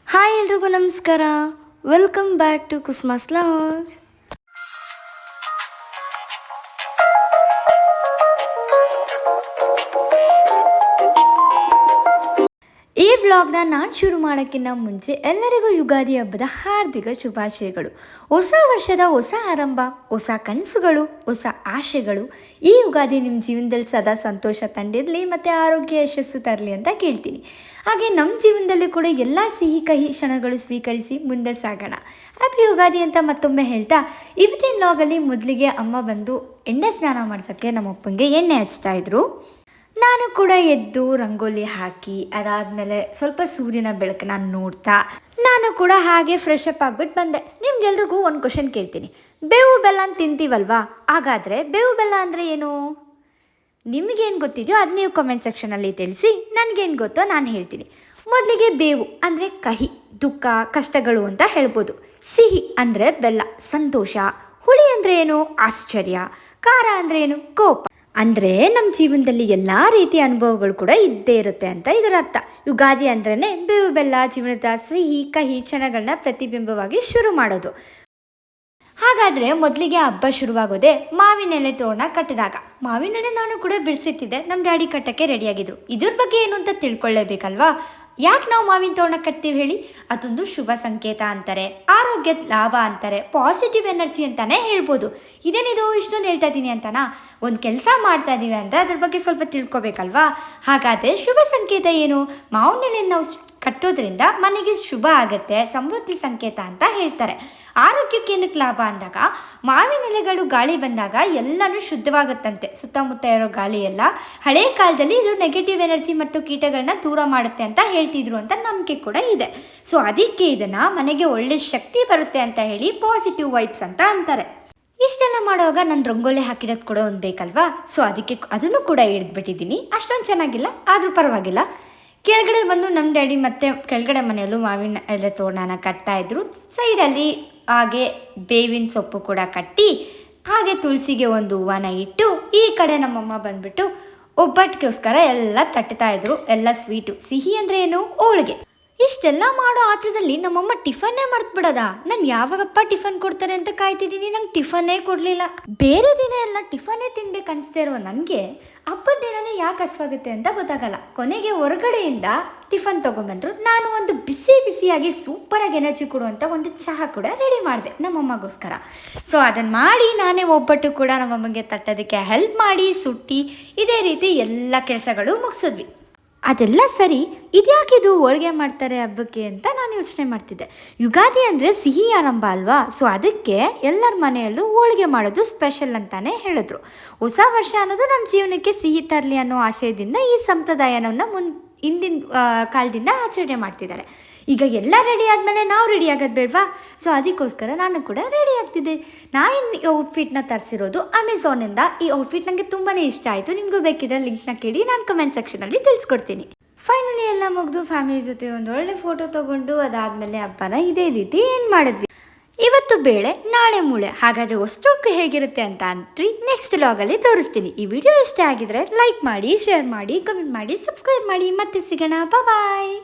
Hi ಎಲ್ರಿಗೂ ನಮಸ್ಕಾರ. Welcome back to Kusuma's vlog. ಈ ವ್ಲಾಗ್ನ ನಾನು ಶುರು ಮಾಡೋಕ್ಕಿಂತ ಮುಂಚೆ ಎಲ್ಲರಿಗೂ ಯುಗಾದಿ ಹಬ್ಬದ ಹಾರ್ದಿಕ ಶುಭಾಶಯಗಳು. ಹೊಸ ವರ್ಷದ ಹೊಸ ಆರಂಭ, ಹೊಸ ಕನಸುಗಳು, ಹೊಸ ಆಶೆಗಳು. ಈ ಯುಗಾದಿ ನಿಮ್ಮ ಜೀವನದಲ್ಲಿ ಸದಾ ಸಂತೋಷ ತಂದಿರಲಿ ಮತ್ತು ಆರೋಗ್ಯ ಯಶಸ್ಸು ತರಲಿ ಅಂತ ಕೇಳ್ತೀನಿ. ಹಾಗೆ ನಮ್ಮ ಜೀವನದಲ್ಲಿ ಕೂಡ ಎಲ್ಲ ಸಿಹಿ ಕಹಿ ಕ್ಷಣಗಳು ಸ್ವೀಕರಿಸಿ ಮುಂದೆ ಸಾಗೋಣ. ಹ್ಯಾಪಿ ಯುಗಾದಿ ಅಂತ ಮತ್ತೊಮ್ಮೆ ಹೇಳ್ತಾ, ಇವತ್ತಿನ ವ್ಲಾಗಲ್ಲಿ ಮೊದಲಿಗೆ ಅಮ್ಮ ಬಂದು ಎಣ್ಣೆ ಸ್ನಾನ ಮಾಡ್ಸೋಕ್ಕೆ ನಮ್ಮಪ್ಪನಿಗೆ ಎಣ್ಣೆ ಹಚ್ತಾಯಿದ್ರು. ನಾನು ಕೂಡ ಎದ್ದು ರಂಗೋಲಿ ಹಾಕಿ ಅದಾದಮೇಲೆ ಸ್ವಲ್ಪ ಸೂರ್ಯನ ಬೆಳಕನ್ನ ನೋಡ್ತಾ ನಾನು ಕೂಡ ಹಾಗೆ ಫ್ರೆಶ್ ಅಪ್ ಆಗಿಬಿಟ್ಟು ಬಂದೆ. ನಿಮ್ಗೆಲ್ರಿಗೂ ಒಂದು ಕ್ವಶನ್ ಕೇಳ್ತೀನಿ. ಬೇವು ಬೆಲ್ಲ ಅಂತ ತಿಂತೀವಲ್ವಾ, ಹಾಗಾದರೆ ಬೇವು ಬೆಲ್ಲ ಅಂದರೆ ಏನು? ನಿಮಗೇನು ಗೊತ್ತಿದೆಯೋ ಅದು ನೀವು ಕಮೆಂಟ್ ಸೆಕ್ಷನಲ್ಲಿ ತಿಳಿಸಿ. ನನಗೇನು ಗೊತ್ತೋ ನಾನು ಹೇಳ್ತೀನಿ. ಮೊದಲಿಗೆ ಬೇವು ಅಂದರೆ ಕಹಿ, ದುಃಖ, ಕಷ್ಟಗಳು ಅಂತ ಹೇಳ್ಬೋದು. ಸಿಹಿ ಅಂದರೆ ಬೆಲ್ಲ, ಸಂತೋಷ. ಹುಳಿ ಅಂದರೆ ಏನು? ಆಶ್ಚರ್ಯ. ಖಾರ ಅಂದರೆ ಏನು? ಕೋಪ. ಅಂದರೆ ನಮ್ಮ ಜೀವನದಲ್ಲಿ ಎಲ್ಲ ರೀತಿಯ ಅನುಭವಗಳು ಕೂಡ ಇದ್ದೇ ಇರುತ್ತೆ ಅಂತ ಇದರ ಅರ್ಥ. ಯುಗಾದಿ ಅಂದ್ರೇ ಬೇವು ಬೆಲ್ಲ ಜೀವನದ ಸಿಹಿ ಕಹಿ ಕ್ಷಣಗಳನ್ನ ಪ್ರತಿಬಿಂಬವಾಗಿ ಶುರು ಮಾಡೋದು. ಹಾಗಾದರೆ ಮೊದಲಿಗೆ ಹಬ್ಬ ಶುರುವಾಗೋದೆ ಮಾವಿನೆಲೆ ತೋರಣ ಕಟ್ಟಿದಾಗ. ಮಾವಿನೆಲೆ ನಾನು ಕೂಡ ಬಿಡಿಸಿಟ್ಟಿದ್ದೆ, ನಮ್ಮ ಡ್ಯಾಡಿ ಕಟ್ಟಕ್ಕೆ ರೆಡಿಯಾಗಿದ್ರು. ಇದ್ರ ಬಗ್ಗೆ ಏನು ಅಂತ ತಿಳ್ಕೊಳ್ಳೇಬೇಕಲ್ವಾ? ಯಾಕೆ ನಾವು ಮಾವಿನ ತೋರಣ ಕಟ್ತೀವಿ ಹೇಳಿ? ಅದೊಂದು ಶುಭ ಸಂಕೇತ ಅಂತಾರೆ, ಆರೋಗ್ಯದ ಲಾಭ ಅಂತಾರೆ, ಪಾಸಿಟಿವ್ ಎನರ್ಜಿ ಅಂತಲೇ ಹೇಳ್ಬೋದು. ಇದೇನಿದು ಇಷ್ಟೊಂದು ಹೇಳ್ತಾ ಇದ್ದೀನಿ ಅಂತನಾ? ಒಂದು ಕೆಲಸ ಮಾಡ್ತಾ ಇದ್ದೀವಿ ಅಂದರೆ ಅದ್ರ ಬಗ್ಗೆ ಸ್ವಲ್ಪ ತಿಳ್ಕೊಬೇಕಲ್ವಾ? ಹಾಗಾದರೆ ಶುಭ ಸಂಕೇತ ಏನು? ಮಾವಿನೆಲೆಯನ್ನು ನಾವು ಕಟ್ಟೋದ್ರಿಂದ ಮನೆಗೆ ಶುಭ ಆಗುತ್ತೆ, ಸಮೃದ್ಧಿ ಸಂಕೇತ ಅಂತ ಹೇಳ್ತಾರೆ. ಆರೋಗ್ಯಕ್ಕೆ ಏನಕ್ಕೆ ಲಾಭ ಅಂದಾಗ, ಮಾವಿನ ಎಲೆಗಳು ಗಾಳಿ ಬಂದಾಗ ಎಲ್ಲನೂ ಶುದ್ಧವಾಗುತ್ತಂತೆ. ಸುತ್ತಮುತ್ತ ಇರೋ ಗಾಳಿ ಎಲ್ಲ ಹಳೆ ಕಾಲದಲ್ಲಿ ಇದು ನೆಗೆಟಿವ್ ಎನರ್ಜಿ ಮತ್ತು ಕೀಟಗಳನ್ನ ದೂರ ಮಾಡುತ್ತೆ ಅಂತ ಹೇಳ್ತಿದ್ರು ಅಂತ ನಂಬಿಕೆ ಕೂಡ ಇದೆ. ಸೊ ಅದಕ್ಕೆ ಇದನ್ನು ಮನೆಗೆ ಒಳ್ಳೆ ಶಕ್ತಿ ಬರುತ್ತೆ ಅಂತ ಹೇಳಿ ಪಾಸಿಟಿವ್ ವೈಬ್ಸ್ ಅಂತ ಅಂತಾರೆ. ಇಷ್ಟೆಲ್ಲ ಮಾಡುವಾಗ ನಾನು ರಂಗೋಲಿ ಹಾಕಿರೋದು ಕೂಡ ಒಂದು ಬೇಕಲ್ವಾ? ಸೊ ಅದಕ್ಕೆ ಅದನ್ನು ಕೂಡ ಹಿಡಿದ್ಬಿಟ್ಟಿದ್ದೀನಿ. ಅಷ್ಟೊಂದು ಚೆನ್ನಾಗಿಲ್ಲ, ಆದರೂ ಪರವಾಗಿಲ್ಲ. ಕೆಳಗಡೆ ಬಂದು ನಮ್ಮ ಡ್ಯಾಡಿ ಮತ್ತು ಕೆಳಗಡೆ ಮನೆಯಲ್ಲೂ ಮಾವಿನ ಎಲೆ ತೋರಣನ ಕಟ್ತಾಯಿದ್ರು. ಸೈಡಲ್ಲಿ ಹಾಗೆ ಬೇವಿನ ಸೊಪ್ಪು ಕೂಡ ಕಟ್ಟಿ, ಹಾಗೆ ತುಳಸಿಗೆ ಒಂದು ಹೂವನ ಇಟ್ಟು, ಈ ಕಡೆ ನಮ್ಮಮ್ಮ ಬಂದುಬಿಟ್ಟು ಒಬ್ಬಟ್ಟಿಗೋಸ್ಕರ ಎಲ್ಲ ತಟ್ತಾಯಿದ್ರು. ಎಲ್ಲ ಸ್ವೀಟು. ಸಿಹಿ ಅಂದರೆ ಏನು? ಹೋಳಿಗೆ. ಇಷ್ಟೆಲ್ಲ ಮಾಡೋ ಆತ್ರದಲ್ಲಿ ನಮ್ಮಮ್ಮ ಟಿಫನ್ನೇ ಮರ್ತ್ಬಿಡೋದ. ನಾನು ಯಾವಾಗಪ್ಪ ಟಿಫನ್ ಕೊಡ್ತಾರೆ ಅಂತ ಕಾಯ್ತಿದ್ದೀನಿ, ನಂಗೆ ಟಿಫನ್ನೇ ಕೊಡಲಿಲ್ಲ. ಬೇರೆ ದಿನ ಎಲ್ಲ ಟಿಫನ್ನೇ ತಿನ್ಬೇಕು ಅನಿಸ್ತಾ ಇರೋ ನನಗೆ ಹಬ್ಬದ ದಿನನೇ ಯಾಕೆ ಹಸ್ವಾಗುತ್ತೆ ಅಂತ ಗೊತ್ತಾಗಲ್ಲ. ಕೊನೆಗೆ ಹೊರಗಡೆಯಿಂದ ಟಿಫನ್ ತೊಗೊಂಬಂದರು. ನಾನು ಒಂದು ಬಿಸಿ ಬಿಸಿಯಾಗಿ ಸೂಪರಾಗಿ ಎನರ್ಜಿ ಕೊಡುವಂಥ ಒಂದು ಚಹಾ ಕೂಡ ರೆಡಿ ಮಾಡಿದೆ ನಮ್ಮಮ್ಮಗೋಸ್ಕರ. ಸೊ ಅದನ್ನು ಮಾಡಿ ನಾನೇ ಒಬ್ಬಟ್ಟು ಕೂಡ ನಮ್ಮಮ್ಮಗೆ ತಟ್ಟೋದಕ್ಕೆ ಹೆಲ್ಪ್ ಮಾಡಿ ಸುಟ್ಟಿ, ಇದೇ ರೀತಿ ಎಲ್ಲ ಕೆಲಸಗಳು ಮುಗಿಸಿದ್ವಿ. ಅದೆಲ್ಲ ಸರಿ, ಇದ್ಯಾಕಿದು ಹೋಳಿಗೆ ಮಾಡ್ತಾರೆ ಹಬ್ಬಕ್ಕೆ ಅಂತ ನಾನು ಯೋಚನೆ ಮಾಡ್ತಿದ್ದೆ. ಯುಗಾದಿ ಅಂದರೆ ಸಿಹಿ ಆರಂಭ ಅಲ್ವಾ? ಸೊ ಅದಕ್ಕೆ ಎಲ್ಲರ ಮನೆಯಲ್ಲೂ ಹೋಳಿಗೆ ಮಾಡೋದು ಸ್ಪೆಷಲ್ ಅಂತಲೇ ಹೇಳಿದ್ರು. ಹೊಸ ವರ್ಷ ಅನ್ನೋದು ನಮ್ಮ ಜೀವನಕ್ಕೆ ಸಿಹಿ ತರಲಿ ಅನ್ನೋ ಆಶಯದಿಂದ ಈ ಸಂಪ್ರದಾಯವನ್ನು ಹಿಂದಿನ ಕಾಲದಿಂದ ಆಚರಣೆ ಮಾಡ್ತಿದ್ದಾರೆ. ಈಗ ಎಲ್ಲ ರೆಡಿ ಆದಮೇಲೆ ನಾವು ರೆಡಿ ಆಗೋದು ಬೇಡವಾ? ಸೊ ಅದಕ್ಕೋಸ್ಕರ ನಾನು ಕೂಡ ರೆಡಿ ಆಗ್ತಿದ್ದೆ. ನಾನು ಈ ಔಟ್ಫಿಟ್ನ ತರಿಸಿರೋದು ಅಮೆಝಾನಿಂದ. ಈ ಔಟ್ಫಿಟ್ ನನಗೆ ತುಂಬಾ ಇಷ್ಟ ಆಯಿತು. ನಿಮಗೂ ಬೇಕಿದ್ರೆ ಲಿಂಕ್ನ ಕೇಳಿ, ನಾನು ಕಮೆಂಟ್ ಸೆಕ್ಷನಲ್ಲಿ ತಿಳಿಸ್ಕೊಡ್ತೀನಿ. ಫೈನಲಿ ಎಲ್ಲ ಮುಗಿದು ಫ್ಯಾಮಿಲಿ ಜೊತೆ ಒಂದು ಒಳ್ಳೆ ಫೋಟೋ ತೊಗೊಂಡು ಅದಾದಮೇಲೆ ಹಬ್ಬನ ಇದೇ ರೀತಿ ಏನು ಮಾಡಿದ್ವಿ. ಇವತ್ತು ಬೇಳೆ, ನಾಳೆ ಮೂಳೆ. ಹಾಗಾದರೆ ಅಷ್ಟೊಂದು ಹೇಗಿರುತ್ತೆ ಅಂತ ಅಂತ್ರಿ ನೆಕ್ಸ್ಟ್ ವ್ಲಾಗಲ್ಲಿ ತೋರಿಸ್ತೀನಿ. ಈ ವಿಡಿಯೋ ಇಷ್ಟ ಆಗಿದ್ರೆ ಲೈಕ್ ಮಾಡಿ, ಶೇರ್ ಮಾಡಿ, ಕಮೆಂಟ್ ಮಾಡಿ, ಸಬ್ಸ್ಕ್ರೈಬ್ ಮಾಡಿ. ಮತ್ತೆ ಸಿಗೋಣ. ಬಾಯ್.